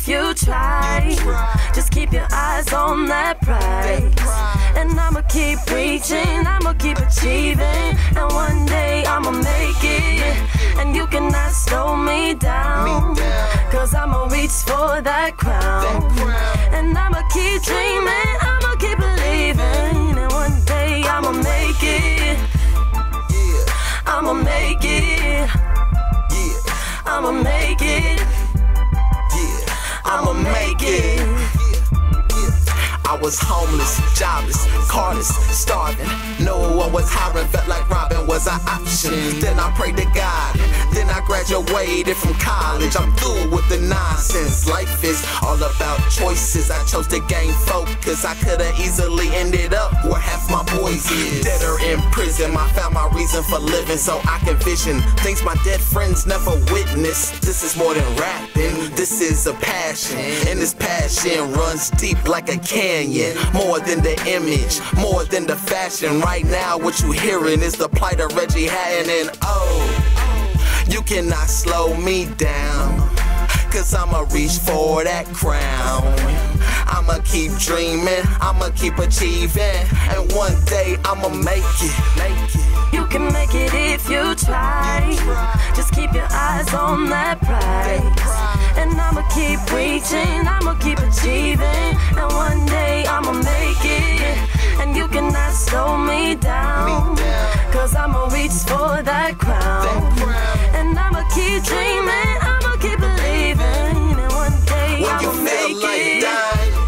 if you try. Just keep your eyes on that prize. And I'ma keep reaching, I'ma keep achieving. And one day I'ma make it, and you cannot slow me down. Cause I'ma reach for that crown. And I'ma keep dreaming, I'ma keep believing. And one day I'ma make it, I'ma make it, I'ma make it, I'ma make it. I was homeless, jobless, carless, starving. No one was hiring, felt like robbing was an option. Then I prayed to God, then I graduated from college. I'm through with the nonsense. Life is all about choices. I chose to gain focus. I could've easily ended up where half my boys is. Dead or in prison, I found my reason for living, so I can vision things my dead friends never witnessed. This is more than rapping, this is a passion. And this passion runs deep like a canyon. More than the image, more than the fashion. Right now what you hearing is the plight of Reggie Hatton. And oh, you cannot slow me down, cause I'ma reach for that crown. I'ma keep dreaming, I'ma keep achieving. And one day I'ma make it. You can make it if you try. Just keep your eyes on that prize. And I'ma keep reaching, I'ma keep achieving. And one day I'ma make it, and you cannot slow me down. Cause I'ma reach for that crown. And I'ma keep dreaming, I'ma keep believing. And one day I'ma make it.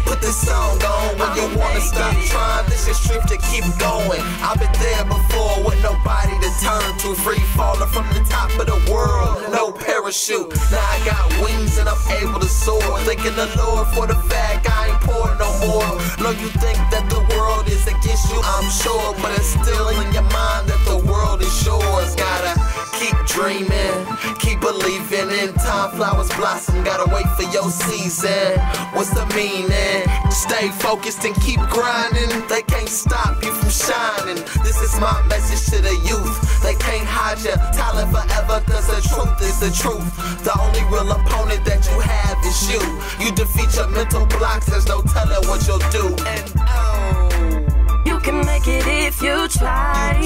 Put this song on when you wanna stop trying. This is strength to keep going. I've been there before with nobody to turn to. Free falling from the top of the world, no parachute. Now I got wings and I'm able to soar. Thanking the Lord for the fact I ain't poor no more. No, you think that the world is against you, I'm sure, but it's still in your mind that the world is yours. Gotta keep dreaming, keep believing. In time flowers blossom, gotta wait for your season. What's the meaning? Stay focused and keep grinding. They can't stop you from shining. This is my message to the youth. They can't hide your talent forever, cause the truth is the truth. The only real opponent that you have is you. You defeat your mental blocks, there's no telling what you'll do. And oh, you can make it if you try.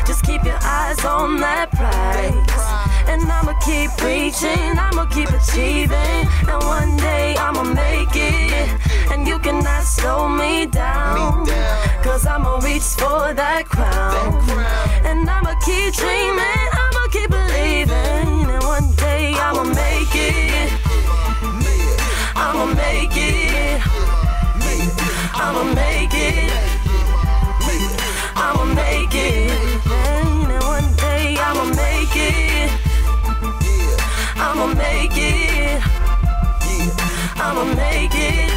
Just keep your eyes on that prize. And I'ma keep reaching, I'ma keep achieving. And one day I'ma make it, and you cannot slow me down. Cause I'ma reach for that crown. And I'ma keep dreaming, I'ma keep believing. And one day I'ma make it, I'ma make it, I'ma make it, I'ma make it. And one day I'ma make it, I'ma make it, I'ma make it.